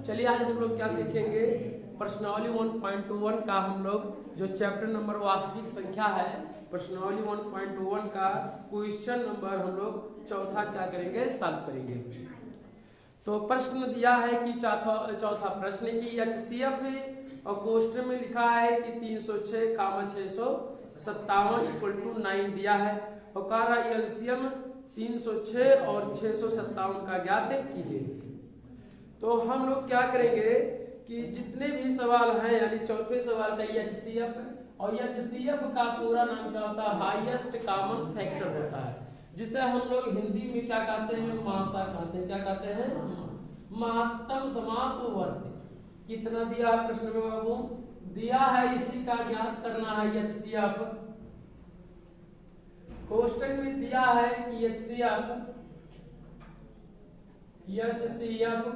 चलिए आज हम लोग क्या सीखेंगे, प्रश्नावली 1.21 का हम लोग जो चैप्टर नंबर वास्तविक संख्या है, प्रश्नावली 1.21 का क्वेश्चन नंबर हम लोग चौथा क्या करेंगे, सॉल्व करेंगे। तो प्रश्न दिया है कि चौथा प्रश्न की HCF और क्वेश्चन में लिखा है कि 306, 657 = 9 दिया है और कह रहा है एलसीएम 306 और 657 का ज्ञात कीजिए। तो हम लोग क्या करेंगे कि जितने भी सवाल हैं, यानी चौथे सवाल का HCF और HCF का पूरा नाम क्या होता है, हाईएस्ट कॉमन फैक्टर होता है, जिसे हम लोग हिंदी में क्या कहते हैं, मासा कहते हैं। क्या कहते हैं, महत्तम समाप्त वर्ग। कितना दिया है प्रश्न में बाबू, दिया है, इसी का ज्ञात करना है HCF। क्वेश्चन में दिया है कि HCF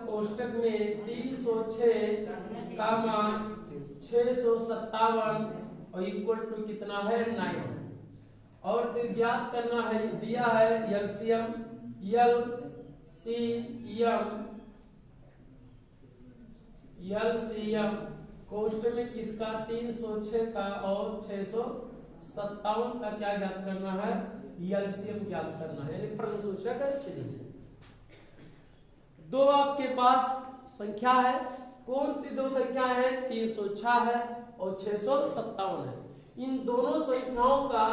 कोष्टक में 306, 657 और इक्वल टू कितना है, 9। और फिर ज्ञात करना है, दिया है एलसीएम कोष्टक में किसका, 306 का और 657 का क्या ज्ञात करना है, एलसीएम ज्ञात करना है, यानी प्रश्नसूचक चिन्ह। दो आपके पास संख्या है, कौन सी दो संख्या है, 306 है और 657 है। इन दोनों संख्याओं का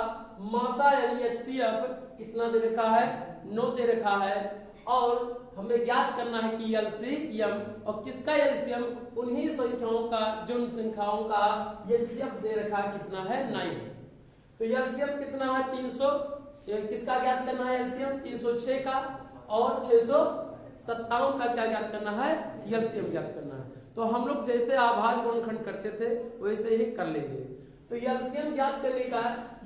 मासा यानी HCF कितना दे रखा है, 9 दे रखा है और हमें ज्ञात करना है कि LCM और किसका LCM, उन्हीं संख्याओं का, जिन संख्याओं का HCF दे रखा है कितना है, 9। तो LCM कितना है, 300, किसका ज्ञात करना है, LCM 306 का और 657 का क्या ज्ञात करना है, एलसीएम ज्ञात करना है। तो हम लोग जैसे आभाज्य गुणनखंड करते थे वैसे ही कर लेंगे। तो एलसीएम ज्ञात करने का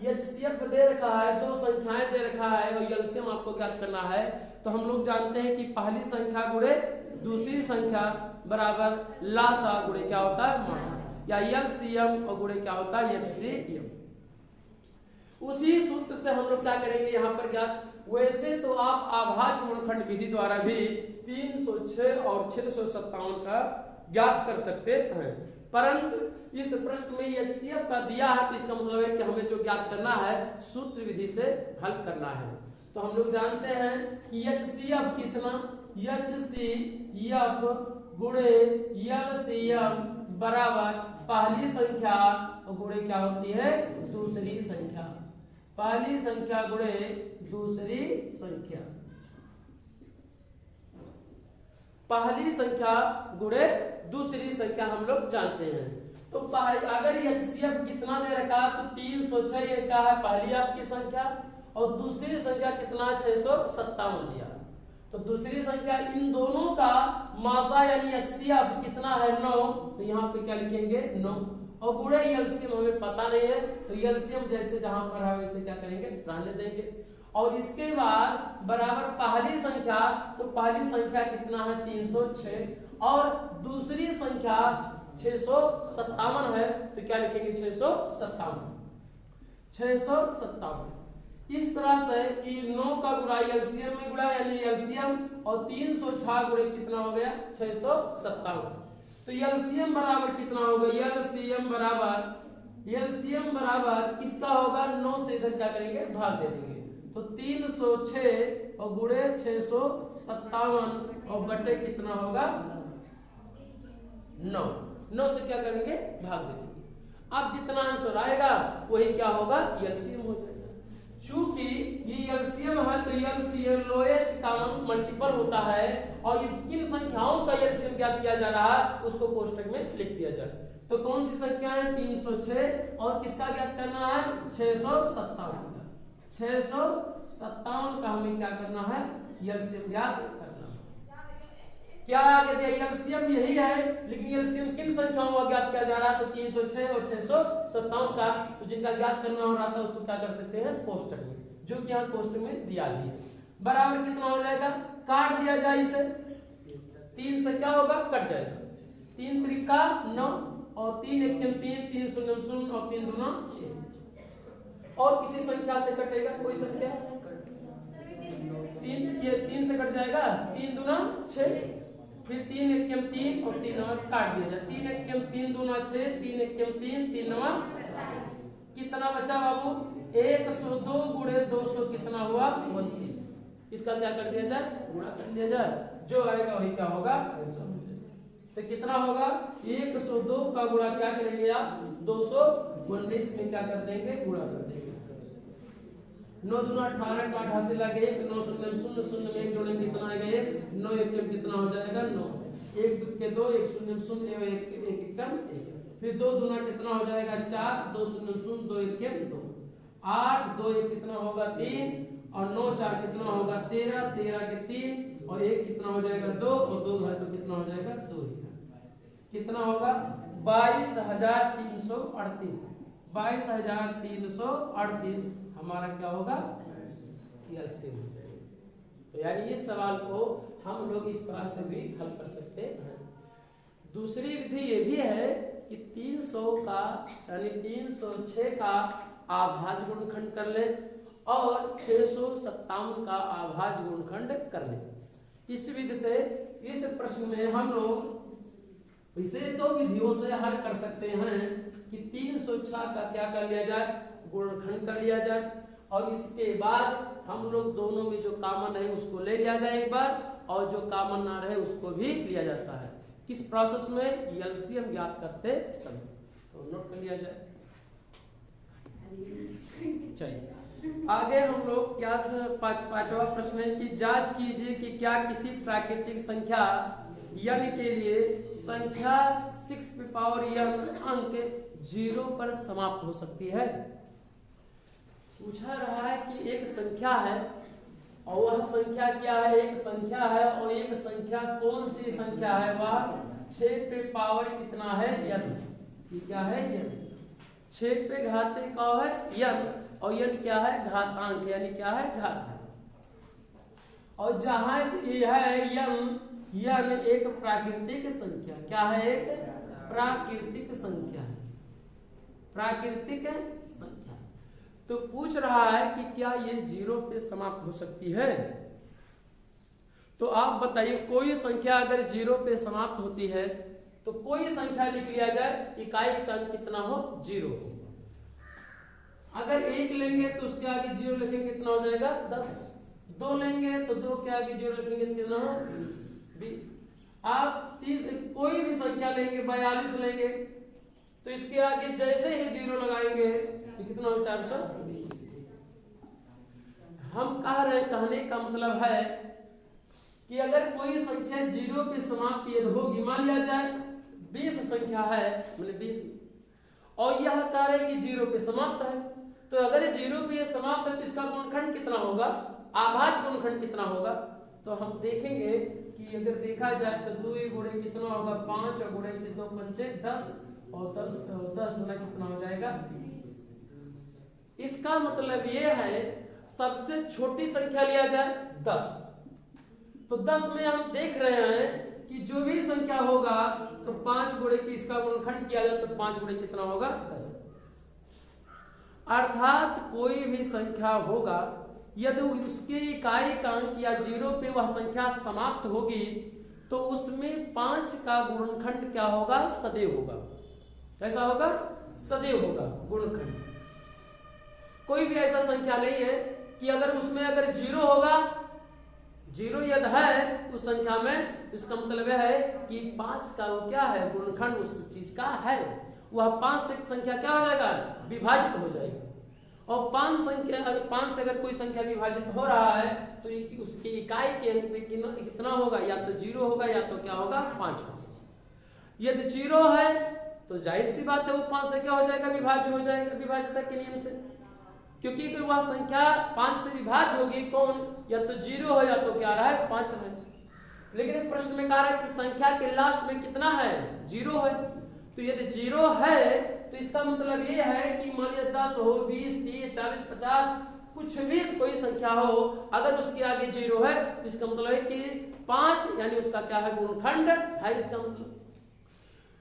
HCF दे रखा है, दो संख्याएं दे रखा है और एलसीएम आपको ज्ञात करना है। तो हम लोग जानते हैं कि पहली संख्या गुणे दूसरी संख्या बराबर लासा गुणे क्या होता है, मासा, या एलसीएम और गुणे क्या होता है, HCM। उसी सूत्र से हम लोग क्या करेंगे यहाँ पर ज्ञात। वैसे तो आप आभाज्य गुणनखंड विधि द्वारा भी 306 और 657 का ज्ञात कर सकते हैं, परंतु इस प्रश्न में HCF का दिया है, तो इसका मतलब है कि हमें जो ज्ञात करना है सूत्र विधि से हल करना है। तो हम लोग जानते हैं कि HCF कितना, HCF गुणे LCM बराबर पहली संख्या गुणे क्या होती है, दूसरी संख्या। पहली संख्या गुणे दूसरी संख्या, पहली संख्या गुणे दूसरी संख्या हम लोग जानते हैं। तो अगर HCF कितना दे रखा है, तो 306 ये क्या है, पहली आपकी संख्या और दूसरी संख्या कितना, 657 दिया। तो दूसरी संख्या, इन दोनों का मासा यानी HCF कितना है, 9। तो यहाँ पे क्या लिखेंगे, 9 और गुणे एलसीएम हमें पता नहीं है, तो एलसीएम जैसे जहां पर है वैसे क्या करेंगे, रहने देंगे। और इसके बाद बराबर पहली संख्या, तो पहली संख्या कितना है, 306 और दूसरी संख्या 657 है, तो क्या लिखेंगे, 657। इस तरह से कि 9 का गुणा एलसीएम में गुणा यानी एलसीएम और 306 गुणे कितना हो गया, 657। तो एलसीएम बराबर कितना होगा, एलसीएम बराबर किसका होगा, 9 से इधर क्या करेंगे, भाग दे देंगे। तो 306 और गुणे 657 और बटे कितना होगा, 9 से क्या करेंगे, भाग दे देंगे। अब जितना आंसर आएगा वही क्या होगा, एलसीएम हो जाएगा। चूंकि ये एलसीएम है तो एलसीएम लोएस्ट कॉमन मल्टीपल होता है और इस किन संख्याओं का एलसीएम ज्ञात किया जा रहा है उसको कोष्टक में लिख दिया जाए। तो कौन सी संख्या है, 306 और किसका ज्ञात करना है, 657 का। 657 का हमें क्या करना है, एलसीएम ज्ञात करना है। क्या कहते हैं, एलसीएम यही है, लेकिन एलसीएम किन संख्याओं का ज्ञात किया जा रहा है, तो 306 और 657 का। तो जिनका ज्ञात करना हो रहा था उसको क्या कर सकते हैं, कोष्टक में, जो कि यहाँ कोष्टक में दिया भी है। बराबर कितना हो जाएगा, काट दिया जाए इसे, 3 से क्या होगा, कट जाएगा, 3 त्रिका 9 और 3 एकम 3, 3 शून्य 0 और 3 दूना 6। और किसी संख्या से कटेगा, कोई संख्या, 3 ये 3 से कट जाएगा, 3 दूना 6 फिर 3 एकम 3 और 3 नवा काट दिया जाए। 3 एकम 3 दूना 6, 3 एकम 3, 3 नवा 27। कितना बचा बाबू? 102 गुणे 200 कितना हुआ? 29। इसका क्या कर दिया जाए? गुणा कर दिया जाए, जो आएगा वही क्या होगा? 100। तो कितना होगा? 102 का गुणा क्या करेंगे आप? 219 में क्या कर देंगे? गुणा कर देंगे। 9 दूना 18 का 8 से लगे 1, 9 शून्य 0 0 में 1 जोड़ेंगे कितना आएगा? 1, 9 एकम कितना हो जाएगा? 9, 1 2 के 2, 1 0 0 1 एकम 1। फिर 2 दूना कितना हो जाएगा? 4, 2 0 0 2 एकम 2, 8 2 1 कितना होगा? 3 और 9 4 कितना होगा? 13, 13 के 3 और 1 कितना हो जाएगा? 2 और 2 घर तो कितना हो जाएगा? 2 कितना होगा? 22,338। 22,338 हमारा क्या होगा? एलसीएम हो जाएगा। तो यानी इस सवाल को हम लोग इस तरह से भी हल कर सकते हैं। दूसरी विधि ये भी है कि 300 का यानी 306 का आभाज्य गुणनखंड कर ले और 657 का आभाज्य गुणनखंड कर ले। इस विधि से इस प्रश्न में हम लोग इसे 2 विधियों से हल कर सकते हैं कि 306 का क्या कर लिया जाए? गुणनखंड कर लिया जाए और इसके बाद हम लोग दोनों में जो कॉमन है उसको ले लिया जाए एक बार, और जो कॉमन ना रहे उसको भी लिया जाता है। किस प्रोसेस में? एलसीएम ज्ञात करते समय। तो नोट कर लिया जाए। चलिए आगे हम लोग क्या पांचवा प्रश्न है कि जांच कीजिए कि क्या किसी प्राकृतिक संख्या n के लिए संख्या 6n अंक 0 पर समाप्त हो सकती है। पूछा रहा है कि एक संख्या है और वह संख्या क्या है? एक संख्या है और एक संख्या कौन सी संख्या है? वह 6 पे पावर कितना है? n। ये क्या है? n। 6 पे घाते का है n और n क्या है? घातांक, यानी क्या है? घात। और जहां ये है n एक प्राकृतिक संख्या, क्या है? एक प्राकृतिक संख्या है, प्राकृतिक संख्या। तो पूछ रहा है कि क्या ये 0 पे समाप्त हो सकती है? तो आप बताइए, कोई संख्या अगर 0 पे समाप्त होती है तो कोई संख्या लिख लिया जाए, इकाई का कितना हो? 0 हो। अगर 1 लेंगे तो उसके आगे 0 लिखेंगे कितना हो जाएगा? 10। 2 लेंगे तो 2 के आगे 0 लिखेंगे कितना हो? 20। आप 30 कोई भी संख्या लेंगे, 42 लेंगे तो इसके आगे जैसे ही 0 लगाएंगे कितना हो? 420। हम कह रहे, कहने का मतलब है कि अगर कोई संख्या 0 पे समाप्त यदि होगी, मान लिया जाए 20 संख्या है, मतलब 20, और यह कह रहे कि 0 पे समाप्त है, तो अगर 0 पे समाप्त है तो इसका गुणनखंड कितना होगा? आभाज्य गुणनखंड कितना होगा? तो हम देखेंगे कि अगर देखा जाए तो 2 गुणे कितना होगा? 5 और गुणे 2 पंचे 10 और 10 गुना कितना हो जाएगा? 20। इसका मतलब ये है सबसे छोटी संख्या लिया जाए 10। तो 10 में हम देख रहे हैं कि जो भी संख्या होगा तो 5 गुणे की इसका गुणनखंड किया जाए तो 5 गुणे कितना होगा? 10। अर्थात कोई भी संख्या होगा यदि उसके इकाई का अंक या 0 पे वह संख्या समाप्त होगी तो उसमें 5 का गुणनखंड क्या होगा? सदैव होगा। कैसा होगा? सदैव होगा गुणनखंड। कोई भी ऐसा संख्या नहीं है कि अगर उसमें अगर 0 होगा, 0 यदि है उस संख्या में, इसका मतलब है कि 5 का वो क्या है? गुणनखंड उस चीज का है। वह 5 से संख्या क्या हो जाएगा? विभाजित हो जाएगा। और 5 से अगर कोई संख्या विभाजित हो रहा है तो उसकी इकाई के अंक पे कितना होगा? या तो 0 होगा या तो क्या होगा? 5 होगा। यदि 0 है तो जाहिर सी बात है वो 5 से क्या हो जाएगा? विभाज्य हो जाएगा, विभाज्यता के नियम से। क्योंकि अगर वह संख्या 5 से विभाज्य होगी, कौन? या तो 0 हो या तो क्या रहा है? 5 है। लेकिन प्रश्न में कह रहा है कि संख्या के लास्ट में कितना है? 0 है। तो यदि 0 है तो इसका मतलब ये है कि मान लीजिए 10 हो, 20, 30, 40, 50, कुछ भी कोई संख्या हो, अगर उसके आगे 0 है तो इसका मतलब है कि 5 यानी उसका क्या है? गुणनखंड है, इसका मतलब।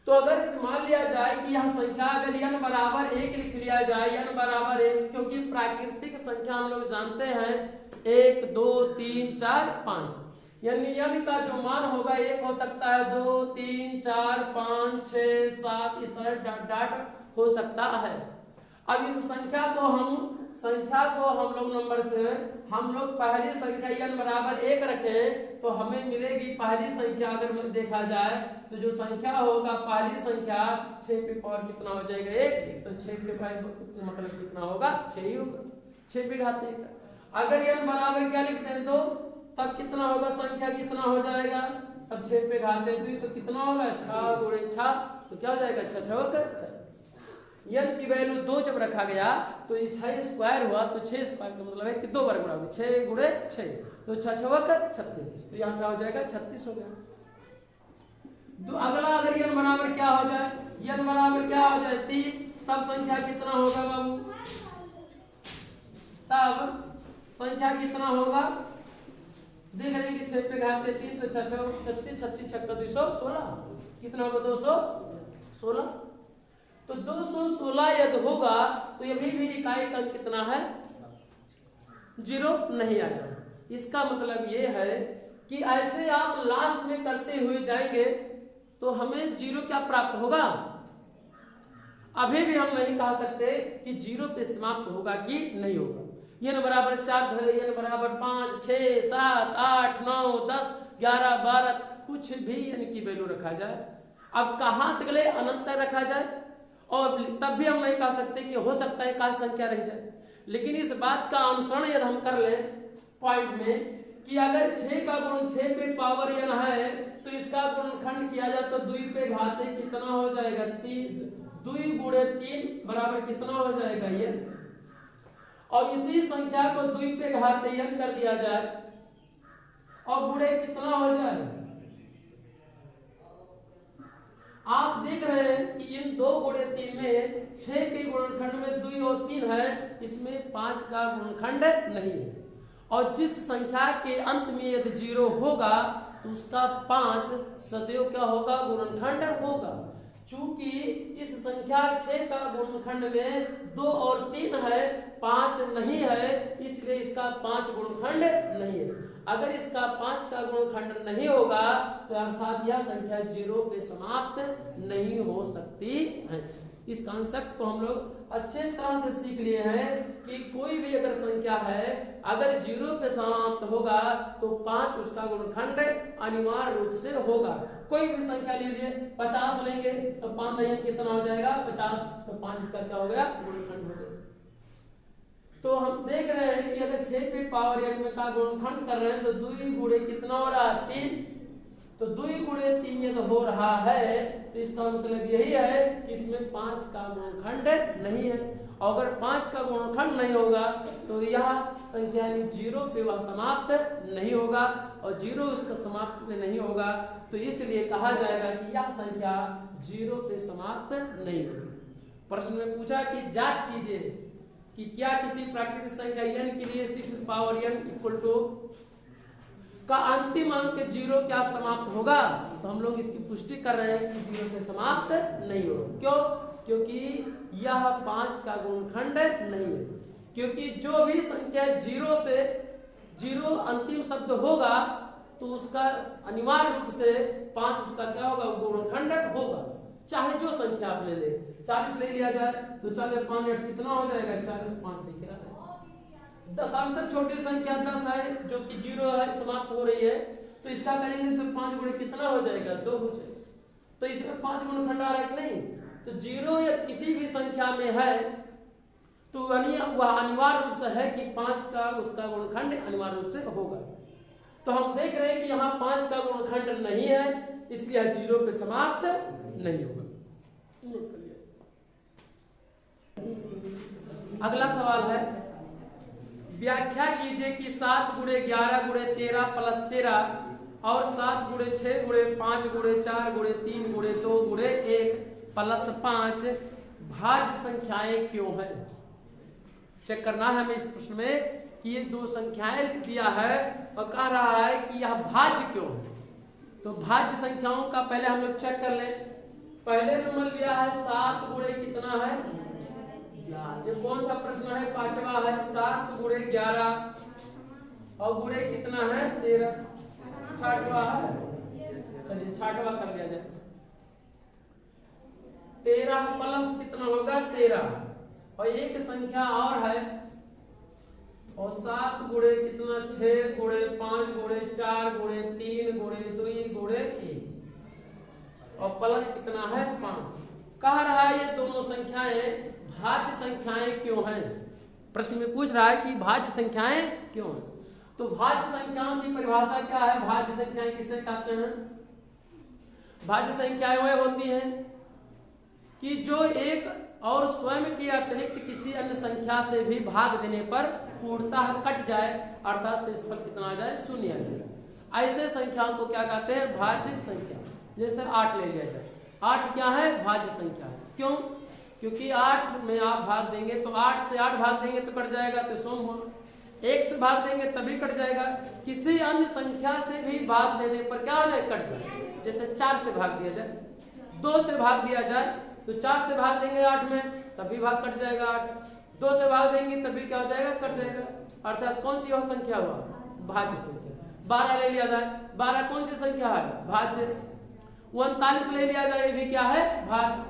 तो अगर मान लिया जाए कि यह संख्या अगर n बराबर 1 लिख लिया जाए, n बराबर 1, क्योंकि प्राकृतिक संख्या हम लोग जानते हैं 1, 2, 3, 4, 5, यानी n का जो मान होगा 1 हो सकता है, 2, 3, 4, 5, 6, 7 इस तरह डॉट डॉट हो सकता है। अब इस संख्या को हम लोग नंबर से हम लोग पहली संख्या n बराबर 1 रखें तो हमें मिलेगी पहली संख्या। अगर देखा जाए तो जो संख्या होगा पहली संख्या 6 पे पावर कितना हो जाएगा 1, तो 6 पे पावर मतलब कितना होगा 6 ही होगा, 6 पे घात 1। अगर n बराबर क्या लिखते हैं तो तब कितना होगा, संख्या कितना हो जाएगा, तब 6 पे घात 2 तो कितना होगा 6 गुणे 6 तो क्या हो जाएगा 6 6 n की वैल्यू 2 जब रखा गया तो ये 6 स्क्वायर हुआ, तो 6 स्क्वायर का मतलब है कि 2 बार गुणा होगा, 6 गुणे 6 तो 6 6 36, तो यहाँ क्या हो जाएगा 36 हो गया। तो अगला अगर n बराबर क्या हो जाए, n बराबर क्या हो जाए 3, तब संख्या कितना होगा बाबू, तब संख्या कितना होगा, देख रहे हैं कि 6 पे घात 3 तो 6 36 36 छक्का 216 कितना होगा 216। तो 216 यदि होगा तो ये भी इकाई का कितना है 0 नहीं आएगा। इसका मतलब ये है कि ऐसे आप लास्ट में करते हुए जाएंगे तो हमें 0 क्या प्राप्त होगा, अभी भी हम नहीं कह सकते कि 0 पे समाप्त होगा कि नहीं होगा। n बराबर 4 धरे, n बराबर 5, 6, 7, 8, 9, 10, 11, 12 कुछ भी n की वैल्यू रखा जाए। अब कहां तक ले अनंत तक रखा जाए और तब भी हम नहीं कह सकते कि हो सकता है काल संख्या रह जाए। लेकिन इस बात का अनुसरण यदि हम कर ले पॉइंट में कि अगर 6 का गुण 6 पे पावर n है तो इसका गुणनखंड किया जाए तो 2 पे घात कितना हो जाएगा 3, 2 गुणे 3 बराबर कितना हो जाएगा ये, और इसी संख्या को 2 पे घात n कर दिया जाए और गुणे कितना हो जाए। आप देख रहे हैं कि इन 2 गुणे 3 में 6 के गुणनखंड में 2 और 3 है, इसमें 5 का गुणनखंड नहीं है। और जिस संख्या के अंत में यदि 0 होगा तो उसका 5 सदैव क्या होगा गुणनखंड होगा। चूंकि इस संख्या 6 का गुणनखंड में 2 और 3 है, 5 नहीं है, इसलिए इसका 5 गुणनखंड नहीं है। अगर इसका 5 का गुणनखंड नहीं होगा तो अर्थात यह संख्या 0 पे समाप्त नहीं हो सकती है। इस कॉन्सेप्ट को हम लोग अच्छे तरह से सीख लिए हैं कि कोई भी अगर संख्या है अगर 0 पे समाप्त होगा तो 5 उसका गुणनखंड अनिवार्य रूप से होगा। कोई भी संख्या लीजिए 50 लेंगे तो 5 नहीं कितना हो जाएगा 50, तो 5 इसका क्या हो गया गुणनखंड हो गया। तो हम देख रहे हैं कि अगर 6 पे पावर n में का गुणनखंड कर रहे हैं तो 2 गुणे कितना हो रहा है 3, तो 2 गुणे 3 यदि हो रहा है तो इसका मतलब यही है कि इसमें 5 का गुणनखंड नहीं है। और अगर 5 का गुणनखंड नहीं होगा तो यह संख्या 0 पे वह समाप्त नहीं होगा, और 0 उसका समाप्त में नहीं होगा तो इसलिए कहा जाएगा कि यह संख्या 0 पे समाप्त नहीं होगी। प्रश्न में पूछा कि जांच कीजिए कि क्या किसी प्राकृतिक संख्या n के लिए 6 पावर n इक्वल टू का अंतिम अंक 0 क्या समाप्त होगा, तो हम लोग इसकी पुष्टि कर रहे हैं कि 0 पे समाप्त नहीं होगा। क्यों? क्योंकि यह 5 का गुणनखंड नहीं है। क्योंकि जो भी संख्या 0 से 0 अंतिम शब्द होगा तो उसका अनिवार्य रूप से 5 उसका क्या होगा गुणनखंड होगा। चाहे जो संख्या आप ले ले, 40 ले लिया जाए तो 40 5 8 कितना हो जाएगा 40 5 लिख रहा है। दशांश से छोटी संख्या 10 है जो कि 0 है समाप्त हो रही है, तो इसका करेंगे तो 5 गुणे कितना हो जाएगा 2 हो जाएगा। तो इसमें 5 गुणनखंड आ रहा है कि नहीं, तो 0 या किसी भी संख्या में है तो वह अनिवार्य रूप से है कि 5 का उसका गुणनखंड अनिवार्य रूप से होगा। तो हम देख रहे हैं कि यहाँ 5 का गुणनखंड नहीं है, इसलिए 0 पे समाप्त नहीं होगा। अगला सवाल है, व्याख्या कीजिए कि 7 गुणे 11 गुणे 13 प्लस 13 और 7 गुणे 6 गुणे 5 गुणे 4 गुणे 3 गुणे 2 गुणे 1 प्लस 5 भाज्य संख्याएं क्यों है। चेक करना है हमें इस प्रश्न में कि ये 2 संख्याएं दिया है और कह रहा है कि यह भाज्य क्यों है। तो भाज्य संख्याओं का पहले हम लोग चेक कर लें। पहले नंबर लिया है 7 गुणे कितना है, ये कौन सा प्रश्न है 5वां है। 7 गुणे 11 और गुणे कितना है 13। छठवा है, चलिए छठवा कर लिया जाए। 13 प्लस कितना होगा 13, और एक संख्या और है, और 7 गुणे कितना 6 गुणे 5 गुणे 4 गुणे 3 गुणे 2 गुणे 1, और प्लस कितना है 5। कह रहा है ये दोनों संख्याएं भाज्य संख्याएं क्यों हैं। प्रश्न में पूछ रहा है कि भाज्य संख्याएं क्यों हैं। तो भाज्य संख्याओं की परिभाषा क्या है, भाज्य संख्याएं किसे कहते हैं। भाज्य संख्याएं वह होती हैं कि जो एक और स्वयं के अतिरिक्त किसी अन्य संख्या से भी भाग देने पर पूर्णतः कट जाए, अर्थात शेषफल कितना आ जाए, शून्य आ जाए। ऐसे संख्याओं को क्या कहते हैं, भाज्य संख्या। जैसे 8 ले लिया जाए, 8 क्या है, भाज्य संख्या है। क्यों, क्योंकि 8 में आप भाग देंगे तो 8 से 8 भाग देंगे तो कट जाएगा, तो 100 हुआ। 1 से भाग देंगे तभी कट जाएगा। किसी अन्य संख्या से भी भाग देने पर क्या हो जाए, कट जाए। जैसे 4 से भाग दिया जाए, 2 से भाग दिया जाए तो 4 से भाग देंगे 8 में तभी भाग कट जाएगा 8, 2 से भाग देंगे तभी क्या हो जाएगा, कट जाएगा। अर्थात कौन सी वह संख्या हुआ, भाज्य संख्या। 12 ले लिया जाए, 12 कौन सी संख्या है, भाज्य। 39 ले लिया जाए, ये भी क्या है, भाज्य।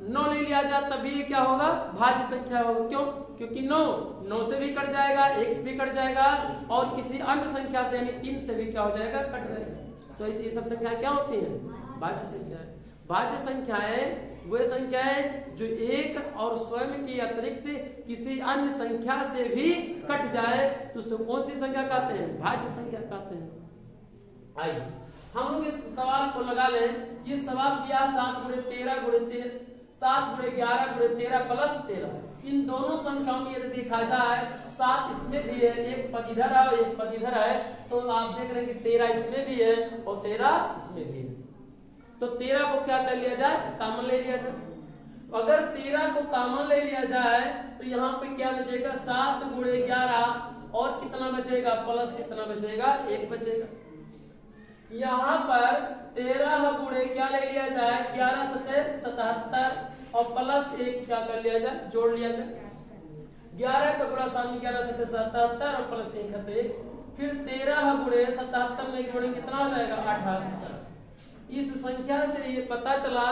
9 ले लिया जाए तभी ये क्या होगा, भाज्य संख्या होगा। क्यों, क्योंकि 9 से भी कट जाएगा, 1 से भी कट जाएगा, और किसी अन्य संख्या से यानी 3 से भी क्या हो जाएगा, कट जाएगा। तो ये सब संख्याएं क्या होती हैं, भाज्य संख्याएं। भाज्य संख्याएं वे संख्याएं जो एक और स्वयं के अतिरिक्त किसी अन्य संख्या से भी कट जाए तो उसे कौन सी संख्या कहते हैं, भाज्य संख्या कहते हैं। आइए हम लोग इस सवाल को लगा लें। ये सवाल दिया 7 गुणे 13 गुणे 7 गुणे 11 गुणे 13 प्लस 13। इन दोनों संख्याओं में यदि देखा जाए 7 इसमें भी है, एक पद इधर है और एक पद इधर है, तो आप देख रहे हैं कि 13 इसमें भी है और 13 इसमें भी है। तो 13 को क्या कर लिया जाए, कॉमन ले लिया जाए। अगर 13 को कॉमन ले लिया जाए तो यहाँ पे क्या बचेगा, 7 गुणे 11 और कितना बचेगा, प्लस कितना बचेगा, 1 बचेगा। यहाँ पर 13 गुणे क्या ले लिया जाए, 11 सत्तर 77 और प्लस 1 क्या कर लिया जाए, जोड़ लिया जाए। 11 का गुणा 7 11 सत्तर 77 और प्लस 1 है 1। फिर 13 गुणे 77 में जोड़ेंगे कितना हो जाएगा, 78। इस संख्या से ये पता चला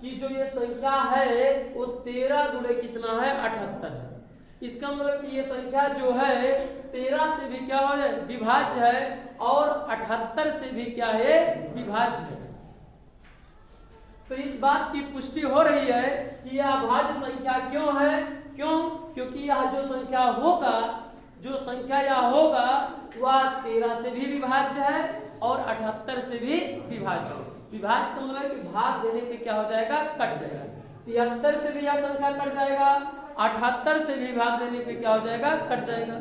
कि जो ये संख्या है वो 13 गुणे कितना है, 78 है। इसका मतलब कि ये संख्या जो है 13 से भी क्या हो जाए, विभाज्य है, और 78 से भी क्या है, विभाज्य है। तो इस बात की पुष्टि हो रही है कि यह भाज्य संख्या क्यों है। क्यों, क्योंकि यह जो संख्या होगा, जो संख्या यह होगा वह 13 से भी विभाज्य है और 78 से भी विभाज्य है। विभाज्य का मतलब कि भाग देने पे क्या हो जाएगा, कट जाएगा। 73 से भी यह संख्या कट जाएगा, 78 से भी भाग देने पे क्या हो जाएगा, कट जाएगा।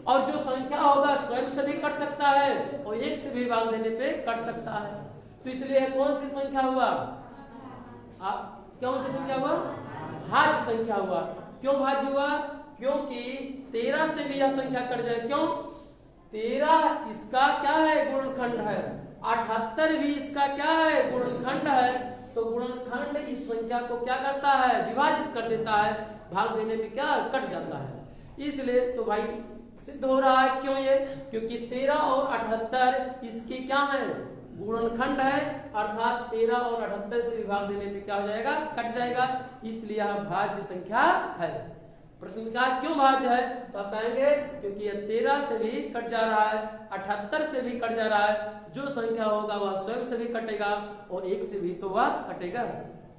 और जो संख्या होगा स्वयं से भी कट सकता है और 1 से भी भाग देने पे कट सकता है। तो इसलिए कौन सी संख्या हुआ, कौन सी संख्या हुआ, भाज्य संख्या हुआ। क्यों भाज्य हुआ, क्योंकि 13 से भी यह संख्या कट जाए। क्यों, 13 इसका क्या है, गुणनखंड है, 78 भी इसका क्या है, गुणनखंड है। तो गुणनखंड इस संख्या को क्या करता है, विभाजित कर देता है, भाग देने में क्या कट जाता है। इसलिए तो भाई सिद्ध हो रहा है। क्यों ये, क्योंकि 13 और 78 इसके क्या है, गुणनखंड है, अर्थात 13 और 78 से विभाग देने में क्या हो जाएगा, कट जाएगा। इसलिए यह भाज्य संख्या है। प्रश्न का क्यों भाज्य है, तो आप कहेंगे क्योंकि यह 13 से भी कट जा रहा है, 78 से भी कट जा रहा है। जो संख्या होगा वह स्वयं से भी कटेगा और 1 से भी तो वह कटेगा।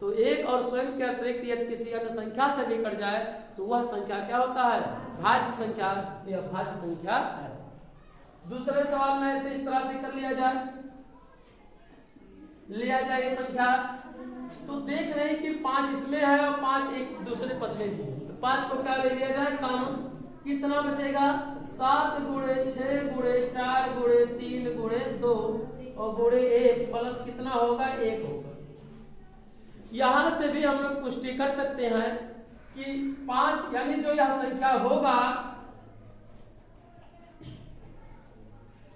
तो 1 और स्वयं के अतिरिक्त यदि किसी अन्य संख्या से भी कट जाए तो वह संख्या क्या होता है, भाज्य संख्या। यह भाज्य संख्या है। दूसरे सवाल में ऐसे इस तरह से कर लिया जाए, लिया जाए ये संख्या, तो देख रहे हैं कि 5 इसमें है और 5 एक दूसरे पद में भी है। तो 5 को क्या ले लिया जाए, कॉमन। कितना बचेगा, 7 गुणे 6 गुणे 4 गुणे 3 गुणे 2 और गुणे 1 प्लस कितना होगा, 1 होगा। यहां से भी हम लोग पुष्टि कर सकते हैं कि 5 यानी जो यह संख्या होगा,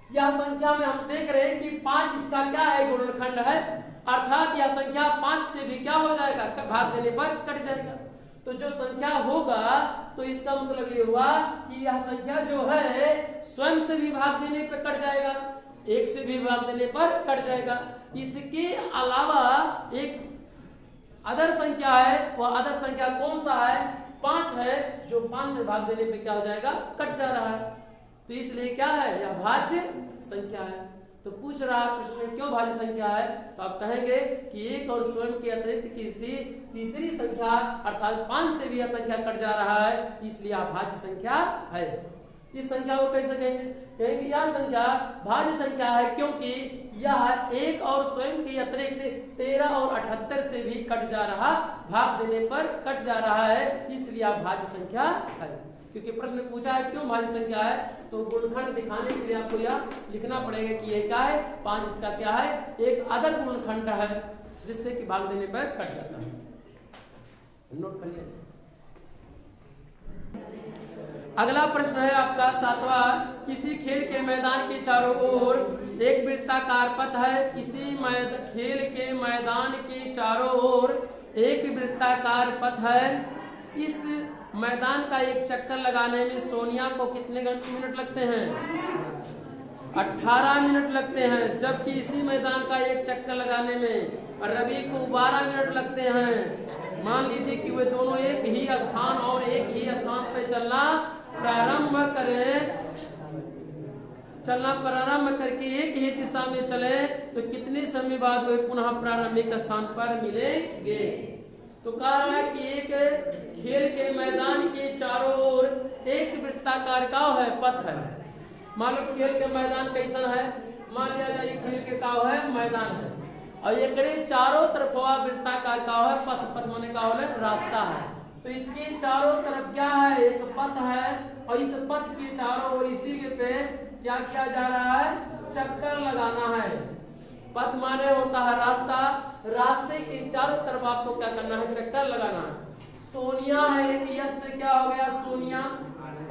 यह संख्या में हम देख रहे हैं कि 5 इसका क्या है, गुणनखंड है, अर्थात यह संख्या 5 से भी क्या हो जाएगा, भाग देने पर कट जाएगा। तो जो संख्या होगा तो इसका मतलब ये हुआ कि यह संख्या जो है स्वयं से भी भाग देने पर कट जाएगा 1 से भी भाग देने पर कट जाएगा। इसके अलावा एक अदर संख्या है, वह अदर संख्या कौन सा है? 5 है, जो 5 से भाग देने पे क्या हो जाएगा? कट जा रहा है। तो इसलिए क्या है? यह भाज्य संख्या है। तो पूछ रहा है प्रश्न में क्यों भाज्य संख्या है, तो आप कहेंगे कि 1 और स्वयं के अतिरिक्त किसी तीसरी संख्या अर्थात 5 से भी यह संख्या कट जा रहा है, इसलिए यह भाज्य संख्या है। इस संख्या को कैसे कहेंगे? कहेंगे यह संख्या भाज्य संख्या है क्योंकि यह 1 और स्वयं के अतिरिक्त 13 और 78 से भी कट जा रहा, भाग देने पर कट जा रहा है, इसलिए यह भाज्य संख्या है। क्योंकि प्रश्न में पूछा है क्यों भाज्य संख्या है, तो गुणनखंड दिखाने के लिए आपको यह लिखना पड़ेगा कि ये क्या है? 5 इसका क्या है? एक अदर गुणनखंड है जिससे कि भाग देने पर कट जाता है। नोट कर लिया। अगला प्रश्न है आपका 7वां। किसी खेल के मैदान के चारों ओर एक वृत्ताकार पथ है। किसी खेल के मैदान के चारों ओर एक वृत्ताकार पथ है। इस मैदान का एक चक्कर लगाने में सोनिया को कितने मिनट लगते हैं? 18 मिनट लगते हैं। जबकि इसी मैदान का एक चक्कर लगाने में रवि को 12 मिनट लगते हैं। मान लीजिए कि वे दोनों एक ही स्थान और एक ही स्थान पर चलना प्रारंभ करके एक ही दिशा में चले तो कितने समय बाद वे पुनः प्रारंभिक स्थान पर मिलेंगे? तो कहा है कि एक खेल के मैदान के चारों ओर एक वृत्ताकार का है पथ है। मान लो खेल के मैदान कैसा है? मान लिया जाए खेल के का है मैदान है और एक चारों तरफ वृत्ताकार का है पथ। पथ माने का है रास्ता है। तो इसके चारों तरफ क्या है? एक पथ है और इस पथ के चारों ओर इसी के पे क्या किया जा रहा है? चक्कर लगाना है। पथ माने होता है रास्ता, रास्ते के चारों तरफ आपको क्या करना है? चक्कर लगाना है। सोनिया है, यस से क्या हो गया? सोनिया।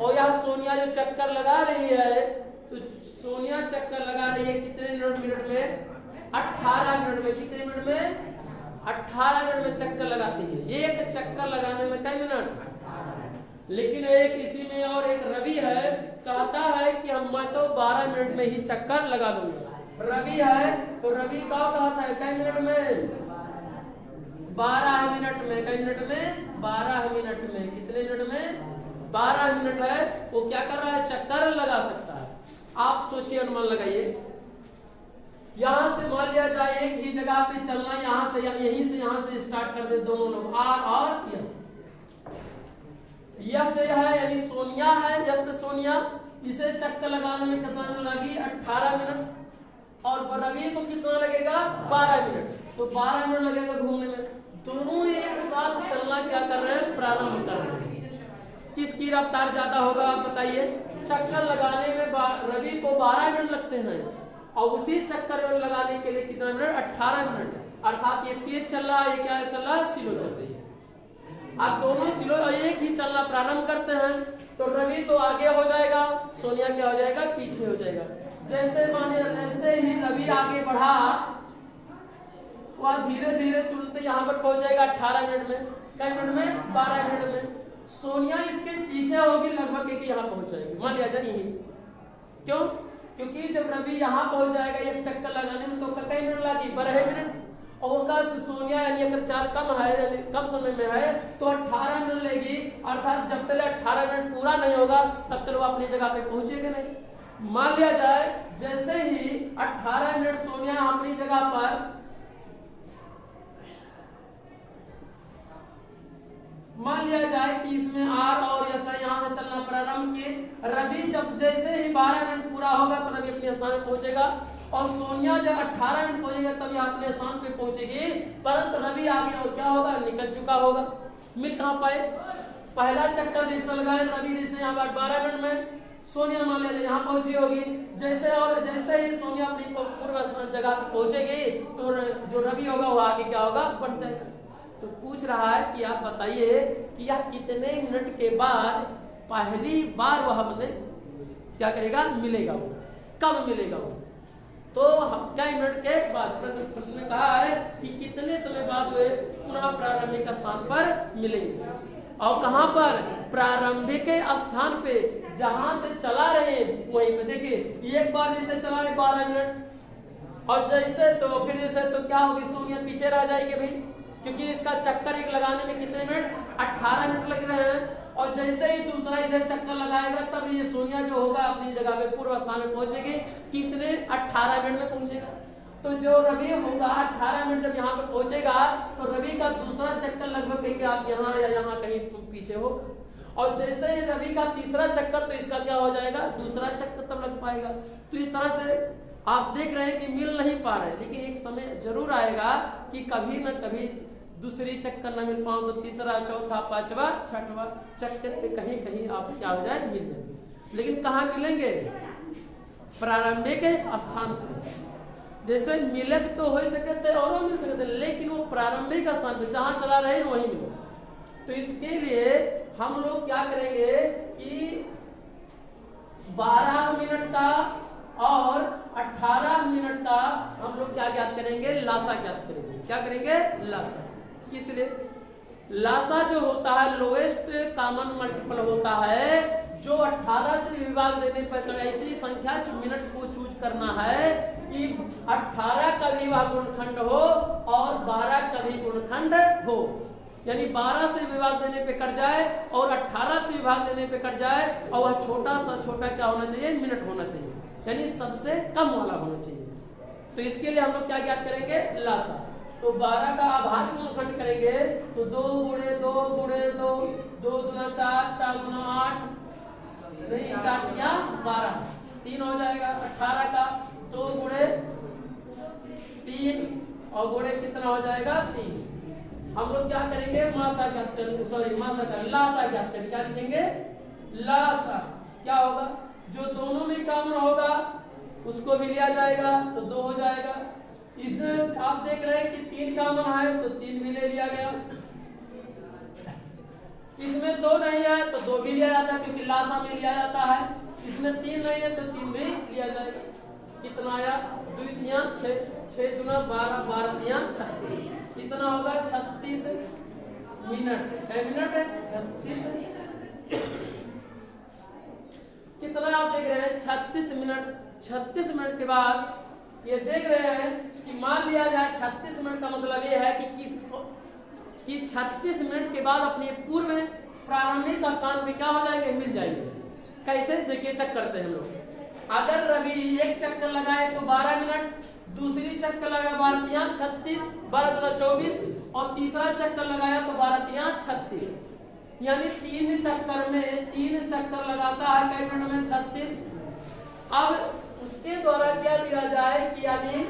और यह सोनिया जो चक्कर लगा रही है, तो सोनिया चक्कर लगा रही है कितने मिनट में? 18 मिनट में। कितने मिनट में? 18 मिनट में चक्कर लगाती है। एक चक्कर लगाने में कई मिनट? लेकिन एक इसी में और एक रवि है, कहता है कि मैं तो 12 मिनट में ही चक्कर लगा दूंगा। रवि है तो रवि का कहता है कई मिनट में? 12 मिनट में। कई मिनट में? 12 मिनट में। कितने मिनट में? 12 मिनट है। वो क्या कर रहा है? चक्कर लगा सकता है। आप सोचिए, अनुमान लगाइए। यहां से मान लिया जाए एक ही जगह पे चलना, यहां से यहीं से यहां से स्टार्ट कर दे दोनों लोग, आर और यस। यस है यानी सोनिया है, यस से सोनिया। इसे चक्कर लगाने में कितना लगी? 18 मिनट। और रवि को कितना लगेगा? 12 मिनट। तो 12 मिनट लगेगा घूमने में। दोनों एक साथ चलना क्या कर रहे हैं? प्रारंभ कर रहे हैं। किसकी रफ्तार ज्यादा होगा आप बताइए? चक्कर लगाने में रवि को 12 मिनट लगते हैं और उसी चक्कर में लगाने के लिए कितना मिनट? 18 मिनट। अर्थात ये तेज चल रहा है, ये क्या चल रहा है? स्लो चल रही है। आप दोनों स्लो एक ही चलना प्रारंभ करते हैं तो रवि तो आगे हो जाएगा, सोनिया क्या हो जाएगा? पीछे हो जाएगा। जैसे माने जैसे ही रवि आगे बढ़ा, वह धीरे धीरे तुरंत यहाँ पर पहुंच जाएगा 18 मिनट में। कई मिनट में? 12 मिनट में। सोनिया इसके पीछे होगी, लगभग एक यहाँ पहुंच जाएगी। मान लिया जाए यही। क्यों? क्योंकि जब रवि यहाँ पहुंच जाएगा एक चक्कर लगाने में तो कई मिनट लगी? 12 मिनट। और सोनिया यानी अगर चाल कम है, यानी कम समय में है, तो 18 मिनट लेगी। अर्थात जब तक 18 मिनट पूरा नहीं होगा तब तक वो अपनी जगह पे पहुंचेगा नहीं। मान लिया जाए जैसे ही 18 मिनट सोनिया अपनी जगह पर, मान लिया जाए कि इसमें आर और यस यहाँ से चलना प्रारंभ किए। रवि जब जैसे ही 12 मिनट पूरा होगा तो रवि अपने स्थान पर पहुंचेगा और सोनिया जब 18 मिनट पहुंचेगा तभी अपने स्थान पे पहुंचेगी। परंतु रवि आगे और क्या होगा? निकल चुका होगा। मिल कहाँ पाए? पहला चक्कर जैसे लगाए रवि जैसे यहाँ 12 मिनट में, सोनिया मान लिया यहाँ पहुंची होगी। जैसे ही सोनिया अपनी पूर्व जगह पे पहुंचेगी तो जो रवि होगा वो आगे क्या होगा? बढ़ जाएगा। तो पूछ रहा है कि आप बताइए कि यह कितने मिनट के बाद पहली बार वह मतलब क्या करेगा? मिलेगा। वो कब मिलेगा? वो तो कई मिनट के बाद। प्रश्न में कहा है कि कितने समय बाद वे पुनः प्रारंभिक स्थान पर मिलेंगे। और कहां पर, प्रारंभिक स्थान पे जहां से चला रहे वहीं पे। देखिए एक बार जैसे चला है 12 मिनट, और जैसे तो फिर जैसे तो क्या होगी, सोनिया पीछे रह जाएगी भाई, क्योंकि इसका चक्कर एक लगाने में कितने मिनट, 18 मिनट लग रहे हैं। और जैसे ही दूसरा इधर चक्कर लगाएगा तब ये सोनिया जो होगा अपनी जगह पे पूर्व स्थान में पहुंचेगी, कितने, 18 मिनट में पहुंचेगा। तो जो रवि होगा 18 मिनट जब यहाँ पे पहुंचेगा तो रवि का दूसरा चक्कर लगभग कहीं आप यहाँ या यहाँ कहीं पीछे हो। और जैसे ही रवि का तीसरा चक्कर, तो इसका क्या हो जाएगा, दूसरा चक्कर तब लग पाएगा। तो इस तरह से आप देख रहे हैं कि मिल नहीं पा रहे, लेकिन एक समय जरूर आएगा कि कभी न कभी दूसरी चक्कर न मिल पाओ तो तीसरा, चौथा, पांचवा, छठवा चक्कर पे कहीं कहीं आप क्या हो जाए, मिल जाए। लेकिन कहाँ मिलेंगे, प्रारंभिक स्थान पे। जैसे मिले तो हो सकते और मिल सकते, लेकिन वो प्रारंभिक स्थान पे जहां चला रहे वहीं मिले। तो इसके लिए हम लोग क्या करेंगे कि 12 मिनट का और 18 मिनट का हम लोग क्या ज्ञात करेंगे, लासा ज्ञात करेंगे। क्या करेंगे, लासा। इसलिए लासा जो होता है लोएस्ट कॉमन मल्टीपल होता है, जो 18 से विभाग देने पर ऐसी संख्या मिनट को चूज करना है कि 18 का भी गुणखंड हो और 12 का भी गुणखंड हो। यानी 12 से विभाग देने पे कट जाए और 18 से विभाग देने पे कट जाए, और वह छोटा सा छोटा क्या होना चाहिए, मिनट होना चाहिए, यानी सबसे कम वाला होना चाहिए। तो इसके लिए हम लोग क्या ज्ञात करेंगे, लासा। तो 12 का अभाज्य गुणखंड करेंगे तो 2 गुणे 2 गुणे 2, 2 दूना 4, 4 दूना 8, नहीं 4 या 12, 3 हो जाएगा। 18 का 2 गुणे 3 और गुणे कितना हो जाएगा, 3। हम लोग क्या करेंगे, मासा ज्ञात करेंगे, सॉरी मासा का लासा ज्ञात करेंगे। क्या लिखेंगे, लासा। क्या होगा, जो दोनों में कॉमन होगा उसको भी लिया जाएगा तो 2 हो जाएगा। इसमें आप देख रहे हैं कि 3 कॉमन है तो 3 भी ले लिया गया। इसमें 2 नहीं है तो 2 भी लिया जाता है, क्योंकि लासा में लिया जाता है। इसमें 3 नहीं है तो 3 भी लिया जाएगा। कितना आया, 2 तिया 6, 6 दूना 12, 12 तिया 36, कितना होगा 36 मिनट। मिनट है 36, कितना आप देख रहे हैं 36 मिनट। 36 मिनट के बाद ये देख रहे हैं कि मान लिया जाए 36 मिनट का मतलब ये है कि 36 मिनट के बाद अपने पूर्व प्रारंभिक स्थान पे क्या हो जाएंगे, मिल जाएंगे। कैसे, देखिए चेक करते हैं हम लोग। अगर रवि एक चक्कर लगाए तो 12 मिनट, दूसरी चक्कर लगाया 12 तिया 36, 12 दूना 24, और तीसरा चक्कर लगाया तो 12 तिया 36, यानी 3 चक्कर में 3 चक्कर लगाता है कई मिनट में 36। अब उसके द्वारा क्या दिया जाए कि यानी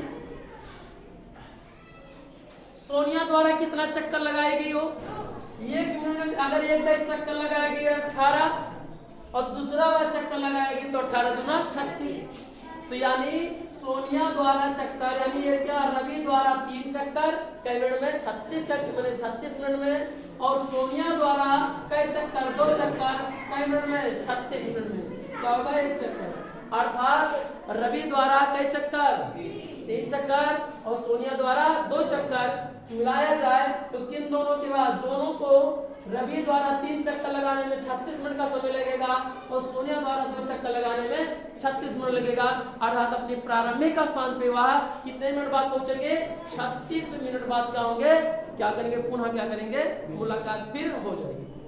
सोनिया द्वारा कितना चक्कर लगाएगी वो, एक मिनट अगर एक चक्कर लगाएगी 18 और दूसरा वाला चक्कर लगाएगी तो 18 दूना 36। तो यानी सोनिया द्वारा चक्कर, यानी ये क्या, रवि द्वारा 3 चक्कर कई मिनट में 36 चक्कर बने 36 मिनट में, और सोनिया द्वारा कई चक्कर 2 चक्कर कई मिनट में 36 मिनट में। क्या होगा, 1 चक्कर। अर्थात रवि द्वारा कई चक्कर, 3 चक्कर, और सोनिया द्वारा 2 चक्कर। मिलाया जाए तो किन दोनों के बाद, दोनों को रवि द्वारा 3 चक्कर लगाने में 36 मिनट का समय लगेगा और सोनिया द्वारा 2 चक्कर लगाने में 36 मिनट लगेगा। अर्थात अपने प्रारंभिक स्थान पे वह कितने मिनट बाद पहुंचेंगे, 36 मिनट बाद क्या होंगे, क्या करेंगे, पुनः क्या करेंगे, मुलाकात फिर हो जाएगी।